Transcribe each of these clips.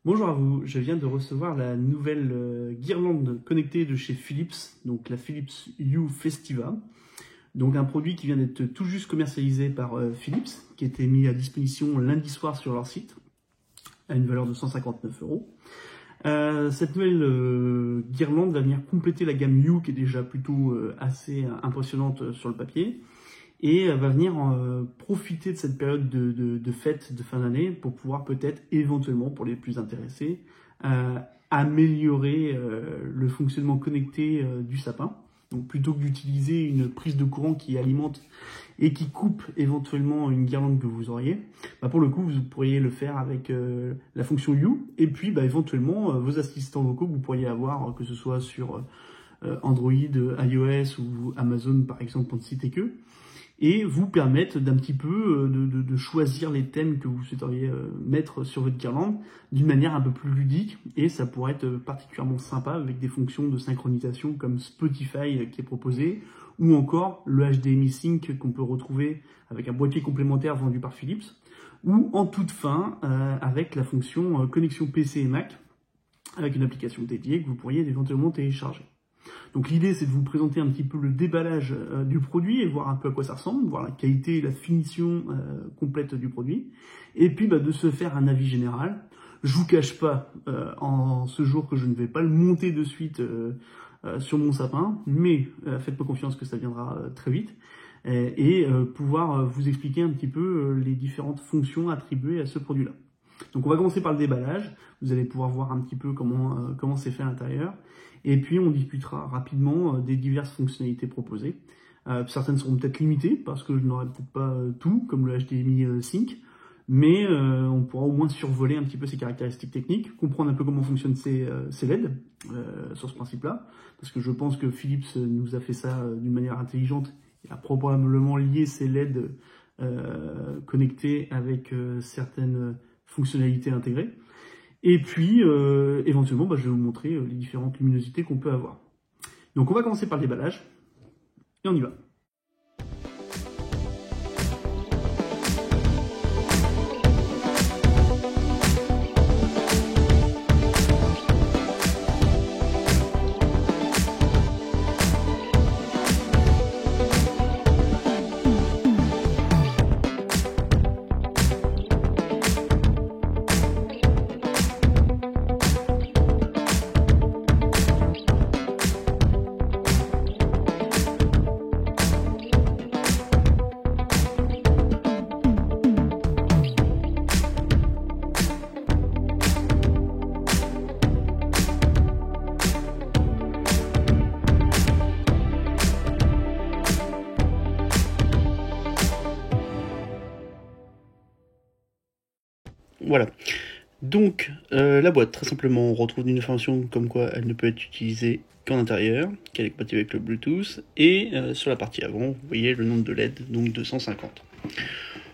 Bonjour à vous, je viens de recevoir la nouvelle guirlande connectée de chez Philips, donc la Philips Hue Festiva. Donc un produit qui vient d'être tout juste commercialisé par Philips, qui a été mis à disposition lundi soir sur leur site, à une valeur de 159 euros. Cette nouvelle guirlande va venir compléter la gamme Hue, qui est déjà plutôt assez impressionnante sur le papier, et va venir profiter de cette période de fête de fin d'année pour pouvoir peut-être éventuellement, pour les plus intéressés, améliorer le fonctionnement connecté du sapin. Donc plutôt que d'utiliser une prise de courant qui alimente et qui coupe éventuellement une guirlande que vous auriez, pour le coup vous pourriez le faire avec la fonction Hue et puis éventuellement vos assistants vocaux que vous pourriez avoir, que ce soit sur Android, iOS ou Amazon par exemple pour ne citer que, et vous permettre d'un petit peu de choisir les thèmes que vous souhaiteriez mettre sur votre guirlande d'une manière un peu plus ludique, et ça pourrait être particulièrement sympa avec des fonctions de synchronisation comme Spotify qui est proposé, ou encore le HDMI Sync qu'on peut retrouver avec un boîtier complémentaire vendu par Philips, ou en toute fin avec la fonction connexion PC et Mac avec une application dédiée que vous pourriez éventuellement télécharger. Donc l'idée, c'est de vous présenter un petit peu le déballage du produit et voir un peu à quoi ça ressemble, voir la qualité et la finition complète du produit, et puis de se faire un avis général. Je vous cache pas en ce jour que je ne vais pas le monter de suite sur mon sapin, mais faites-moi confiance que ça viendra très vite, et pouvoir vous expliquer un petit peu les différentes fonctions attribuées à ce produit-là. Donc on va commencer par le déballage, vous allez pouvoir voir un petit peu comment c'est fait à l'intérieur, et puis on discutera rapidement des diverses fonctionnalités proposées. Certaines seront peut-être limitées, parce que je n'aurai peut-être pas tout, comme le HDMI Sync, mais on pourra au moins survoler un petit peu ces caractéristiques techniques, comprendre un peu comment fonctionnent ces LED sur ce principe-là, parce que je pense que Philips nous a fait ça d'une manière intelligente, et a probablement lié ces LED connectés avec certaines fonctionnalités intégrées. Et puis, éventuellement, je vais vous montrer les différentes luminosités qu'on peut avoir. Donc on va commencer par le déballage, et on y va. Voilà. Donc, la boîte, très simplement, on retrouve une information comme quoi elle ne peut être utilisée qu'en intérieur, qu'elle est compatible avec le Bluetooth, et sur la partie avant, vous voyez le nombre de LED, donc 250.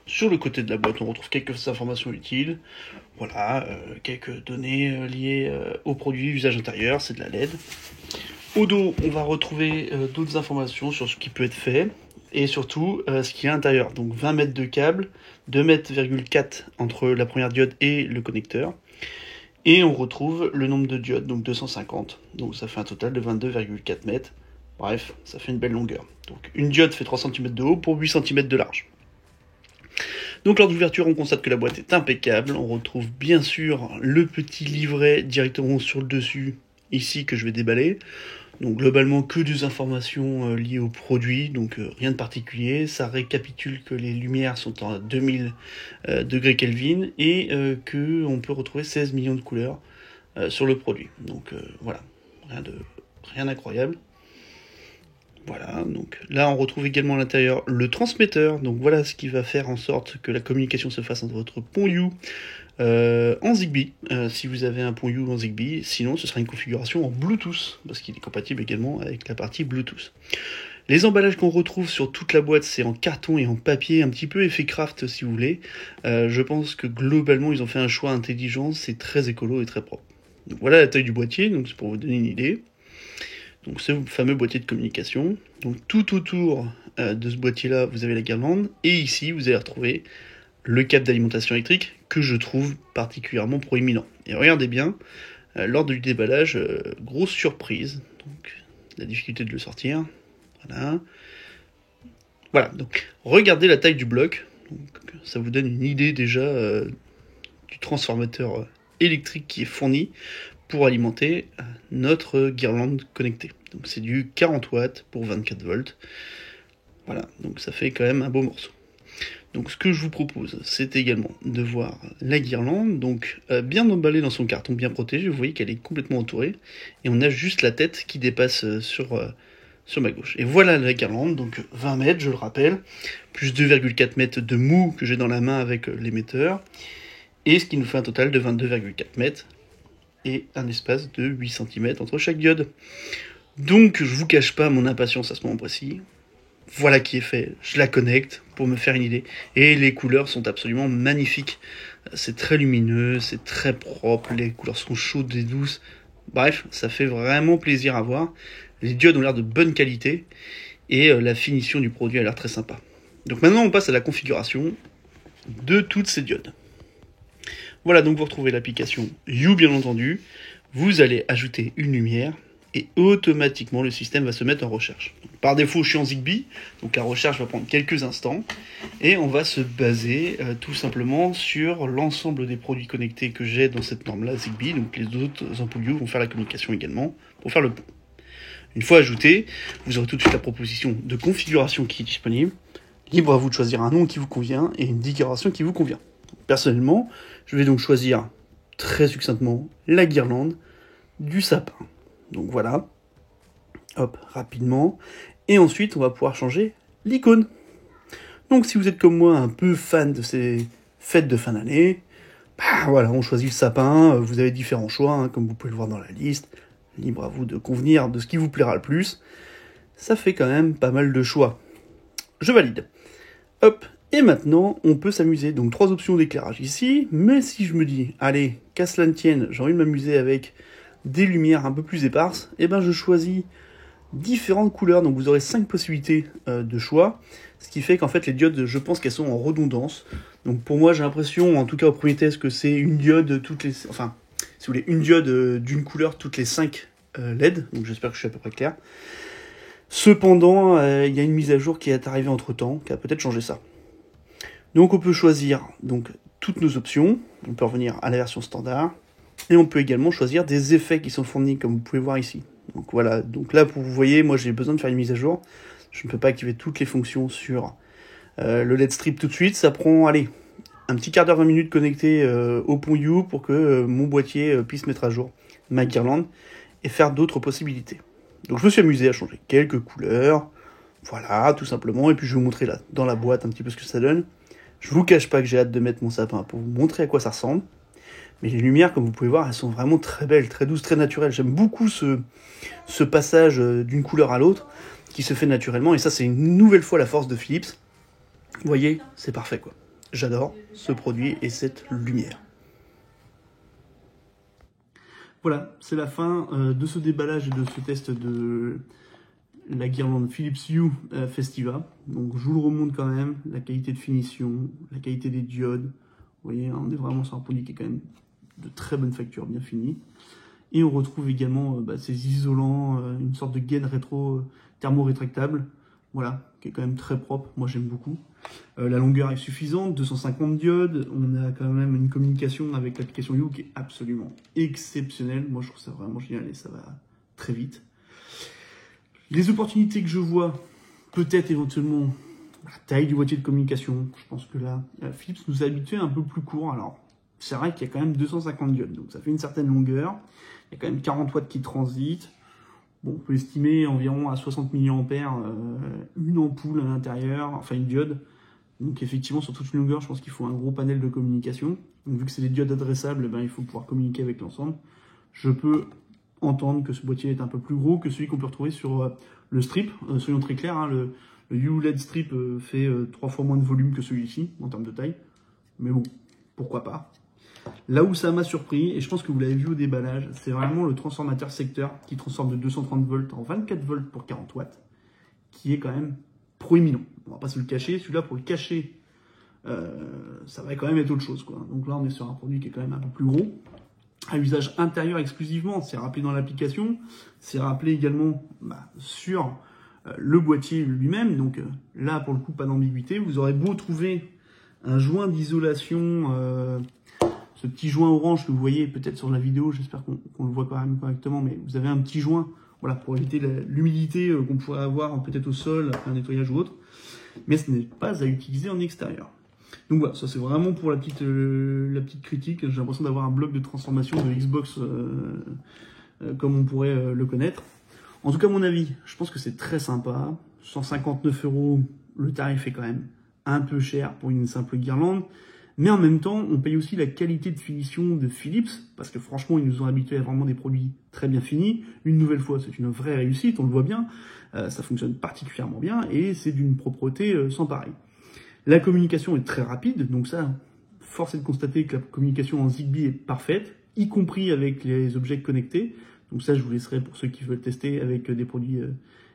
Sur le côté de la boîte, on retrouve quelques informations utiles, voilà, quelques données liées au produit, usage intérieur, c'est de la LED. Au dos, on va retrouver d'autres informations sur ce qui peut être fait, et surtout ce qu'il y a à l'intérieur. Donc 20 mètres de câble, 2,4 mètres entre la première diode et le connecteur. Et on retrouve le nombre de diodes, donc 250. Donc ça fait un total de 22,4 mètres. Bref, ça fait une belle longueur. Donc une diode fait 3 cm de haut pour 8 cm de large. Donc lors d'ouverture, on constate que la boîte est impeccable. On retrouve bien sûr le petit livret directement sur le dessus, ici, que je vais déballer. Donc globalement que des informations liées au produit, donc rien de particulier. Ça récapitule que les lumières sont à 2000 degrés Kelvin et que on peut retrouver 16 millions de couleurs sur le produit. Donc voilà, rien d'incroyable. Voilà, donc là on retrouve également à l'intérieur le transmetteur. Donc voilà ce qui va faire en sorte que la communication se fasse entre votre pont Hue en Zigbee, si vous avez un pont Hue en Zigbee. Sinon ce sera une configuration en Bluetooth, parce qu'il est compatible également avec la partie Bluetooth. Les emballages qu'on retrouve sur toute la boîte, c'est en carton et en papier, un petit peu effet craft si vous voulez. Je pense que globalement ils ont fait un choix intelligent, c'est très écolo et très propre. Donc voilà la taille du boîtier, donc c'est pour vous donner une idée. Donc ce fameux boîtier de communication. Donc tout autour de ce boîtier là vous avez la guirlande, et ici vous allez retrouver le câble d'alimentation électrique que je trouve particulièrement proéminent. Et regardez bien, lors du déballage, grosse surprise, donc la difficulté de le sortir, voilà, donc regardez la taille du bloc, donc, ça vous donne une idée déjà du transformateur électrique qui est fourni pour alimenter notre guirlande connectée. Donc c'est du 40 watts pour 24 volts, voilà, donc ça fait quand même un beau morceau. Donc ce que je vous propose, c'est également de voir la guirlande, donc bien emballée dans son carton, bien protégée. Vous voyez qu'elle est complètement entourée, et on a juste la tête qui dépasse sur ma gauche. Et voilà la guirlande, donc 20 mètres, je le rappelle, plus 2,4 mètres de mou que j'ai dans la main avec l'émetteur, et ce qui nous fait un total de 22,4 mètres, et un espace de 8 cm entre chaque diode. Donc je vous cache pas mon impatience à ce moment précis. Voilà qui est fait, je la connecte pour me faire une idée. Et les couleurs sont absolument magnifiques. C'est très lumineux, c'est très propre, les couleurs sont chaudes et douces. Bref, ça fait vraiment plaisir à voir. Les diodes ont l'air de bonne qualité et la finition du produit a l'air très sympa. Donc maintenant on passe à la configuration de toutes ces diodes. Voilà, donc vous retrouvez l'application You bien entendu. Vous allez ajouter une lumière. Et automatiquement, le système va se mettre en recherche. Donc, par défaut, je suis en Zigbee, donc la recherche va prendre quelques instants. Et on va se baser tout simplement sur l'ensemble des produits connectés que j'ai dans cette norme-là, Zigbee. Donc les autres ampoules You vont faire la communication également pour faire le pont. Une fois ajouté, vous aurez tout de suite la proposition de configuration qui est disponible. Libre à vous de choisir un nom qui vous convient et une décoration qui vous convient. Personnellement, je vais donc choisir très succinctement la guirlande du sapin. Donc voilà, hop, rapidement. Et ensuite, on va pouvoir changer l'icône. Donc si vous êtes comme moi un peu fan de ces fêtes de fin d'année, bah voilà, on choisit le sapin. Vous avez différents choix, hein, comme vous pouvez le voir dans la liste. Libre à vous de convenir de ce qui vous plaira le plus. Ça fait quand même pas mal de choix. Je valide. Hop, et maintenant, on peut s'amuser. Donc 3 options d'éclairage ici. Mais si je me dis, allez, qu'à cela ne tienne, j'ai envie de m'amuser avec des lumières un peu plus éparses, et ben je choisis différentes couleurs, donc vous aurez 5 possibilités de choix, ce qui fait qu'en fait les diodes, je pense qu'elles sont en redondance. Donc pour moi j'ai l'impression, en tout cas au premier test, que c'est une diode toutes les, enfin si vous voulez, une diode d'une couleur toutes les 5 LED, donc j'espère que je suis à peu près clair. Cependant, il y a une mise à jour qui est arrivée entre temps, qui a peut-être changé ça. Donc on peut choisir donc toutes nos options, on peut revenir à la version standard. Et on peut également choisir des effets qui sont fournis, comme vous pouvez voir ici. Donc voilà, donc là, vous voyez, moi j'ai besoin de faire une mise à jour. Je ne peux pas activer toutes les fonctions sur le LED strip tout de suite. Ça prend, allez, un petit quart d'heure, 20 minutes connecté au pont You pour que mon boîtier puisse mettre à jour ma guirlande et faire d'autres possibilités. Donc je me suis amusé à changer quelques couleurs, voilà, tout simplement. Et puis je vais vous montrer là, dans la boîte, un petit peu ce que ça donne. Je vous cache pas que j'ai hâte de mettre mon sapin pour vous montrer à quoi ça ressemble. Mais les lumières, comme vous pouvez voir, elles sont vraiment très belles, très douces, très naturelles. J'aime beaucoup ce passage d'une couleur à l'autre qui se fait naturellement. Et ça, c'est une nouvelle fois la force de Philips. Vous voyez, c'est parfait, quoi. J'adore ce produit et cette lumière. Voilà, c'est la fin de ce déballage et de ce test de la guirlande Philips Hue Festiva. Donc je vous le remonte quand même, la qualité de finition, la qualité des diodes. Vous voyez, on est vraiment sur un produit qui est quand même de très bonne facture, bien fini. Et on retrouve également ces isolants, une sorte de gaine rétro thermo-rétractable, voilà, qui est quand même très propre, moi j'aime beaucoup. La longueur est suffisante, 250 diodes, on a quand même une communication avec l'application You qui est absolument exceptionnelle, moi je trouve ça vraiment génial et ça va très vite. Les opportunités que je vois, peut-être éventuellement la taille du boîtier de communication, je pense que là, Philips nous a habitués un peu plus court, alors c'est vrai qu'il y a quand même 250 diodes, donc ça fait une certaine longueur. Il y a quand même 40 watts qui transitent. Bon, on peut estimer environ à 60 mAh une ampoule à l'intérieur, enfin une diode. Donc effectivement, sur toute une longueur, je pense qu'il faut un gros panel de communication. Donc vu que c'est des diodes adressables, il faut pouvoir communiquer avec l'ensemble. Je peux entendre que ce boîtier est un peu plus gros que celui qu'on peut retrouver sur le strip. Soyons très clairs, hein, le ULED strip fait 3 fois moins de volume que celui-ci en termes de taille. Mais bon, pourquoi pas. Là où ça m'a surpris, et je pense que vous l'avez vu au déballage, c'est vraiment le transformateur secteur qui transforme de 230 volts en 24 volts pour 40 watts, qui est quand même proéminent. On va pas se le cacher, celui-là pour le cacher, ça va quand même être autre chose, quoi. Donc là, on est sur un produit qui est quand même un peu plus gros, à usage intérieur exclusivement. C'est rappelé dans l'application, c'est rappelé également sur le boîtier lui-même. Donc là, pour le coup, pas d'ambiguïté. Vous aurez beau trouver un joint d'isolation, ce petit joint orange que vous voyez peut-être sur la vidéo, j'espère qu'on le voit quand même correctement, mais vous avez un petit joint, voilà, pour éviter l'humidité qu'on pourrait avoir peut-être au sol, après un nettoyage ou autre, mais ce n'est pas à utiliser en extérieur. Donc voilà, ça c'est vraiment pour la petite critique. J'ai l'impression d'avoir un bloc de transformation de Xbox comme on pourrait le connaître. En tout cas, à mon avis, je pense que c'est très sympa. 159 €, le tarif est quand même un peu cher pour une simple guirlande. Mais en même temps, on paye aussi la qualité de finition de Philips, parce que franchement, ils nous ont habitués à vraiment des produits très bien finis. Une nouvelle fois, c'est une vraie réussite, on le voit bien. Ça fonctionne particulièrement bien et c'est d'une propreté sans pareil. La communication est très rapide, donc ça, force est de constater que la communication en Zigbee est parfaite, y compris avec les objets connectés. Donc ça, je vous laisserai pour ceux qui veulent tester avec des produits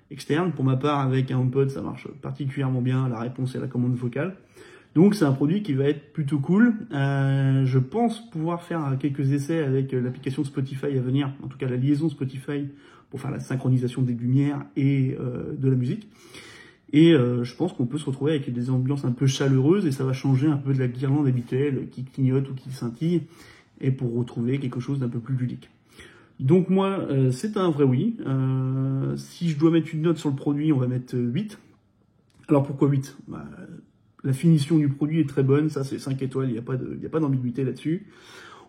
externes. Pour ma part, avec un HomePod, ça marche particulièrement bien, la réponse et la commande vocale. Donc c'est un produit qui va être plutôt cool. Je pense pouvoir faire quelques essais avec l'application Spotify à venir, en tout cas la liaison Spotify pour faire la synchronisation des lumières et de la musique. Et je pense qu'on peut se retrouver avec des ambiances un peu chaleureuses et ça va changer un peu de la guirlande habituelle qui clignote ou qui scintille et pour retrouver quelque chose d'un peu plus ludique. Donc moi, c'est un vrai oui. Si je dois mettre une note sur le produit, on va mettre 8. Alors pourquoi 8 ? La finition du produit est très bonne, ça c'est 5 étoiles, il n'y a pas d'ambiguïté là-dessus.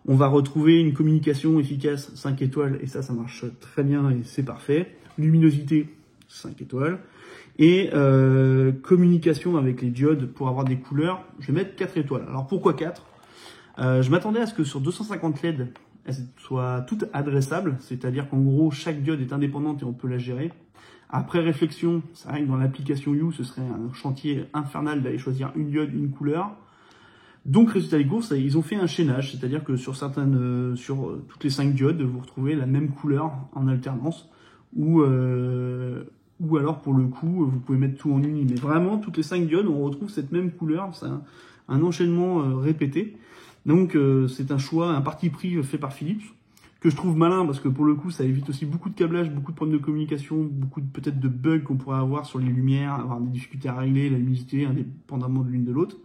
On va retrouver une communication efficace, 5 étoiles, et ça marche très bien et c'est parfait. Luminosité, 5 étoiles. Et communication avec les diodes pour avoir des couleurs, je vais mettre 4 étoiles. Alors pourquoi 4 ? Je m'attendais à ce que sur 250 LED, elles soient toutes adressables, c'est-à-dire qu'en gros, chaque diode est indépendante et on peut la gérer. Après réflexion, c'est vrai que dans l'application You, ce serait un chantier infernal d'aller choisir une diode, une couleur. Donc, résultat des courses, ils ont fait un chaînage, c'est-à-dire que sur toutes les 5 diodes, vous retrouvez la même couleur en alternance, ou alors pour le coup, vous pouvez mettre tout en uni. Mais vraiment, toutes les 5 diodes, on retrouve cette même couleur, c'est un enchaînement répété. Donc, c'est un choix, un parti pris fait par Philips, que je trouve malin parce que pour le coup, ça évite aussi beaucoup de câblage, beaucoup de problèmes de communication, beaucoup peut-être de bugs qu'on pourrait avoir sur les lumières, avoir des difficultés à régler la luminosité indépendamment de l'une de l'autre.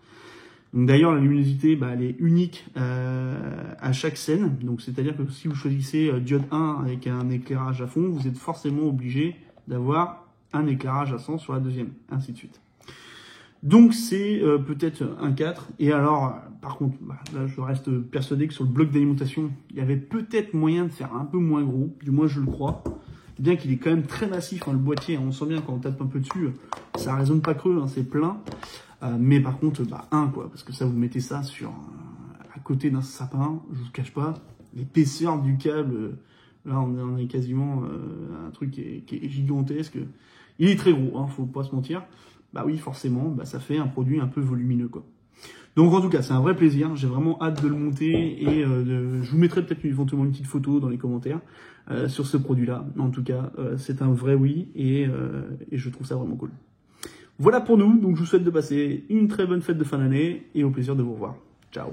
Donc d'ailleurs, la luminosité, elle est unique à chaque scène. Donc c'est-à-dire que si vous choisissez diode 1 avec un éclairage à fond, vous êtes forcément obligé d'avoir un éclairage à 100 sur la deuxième, ainsi de suite. Donc c'est peut-être un 4. Et alors, par contre, là je reste persuadé que sur le bloc d'alimentation, il y avait peut-être moyen de faire un peu moins gros, du moins je le crois. Bien qu'il est quand même très massif, le boîtier, on sent bien quand on tape un peu dessus, ça résonne pas creux, c'est plein. Mais par contre, 1 quoi, parce que ça vous mettez ça à côté d'un sapin, je vous cache pas, l'épaisseur du câble, là on est quasiment un truc qui est gigantesque. Il est très gros, faut pas se mentir. Oui, forcément, ça fait un produit un peu volumineux, quoi. Donc, en tout cas, c'est un vrai plaisir. J'ai vraiment hâte de le monter et je vous mettrai peut-être éventuellement une petite photo dans les commentaires sur ce produit-là. En tout cas, c'est un vrai oui et je trouve ça vraiment cool. Voilà pour nous. Donc, je vous souhaite de passer une très bonne fête de fin d'année et au plaisir de vous revoir. Ciao.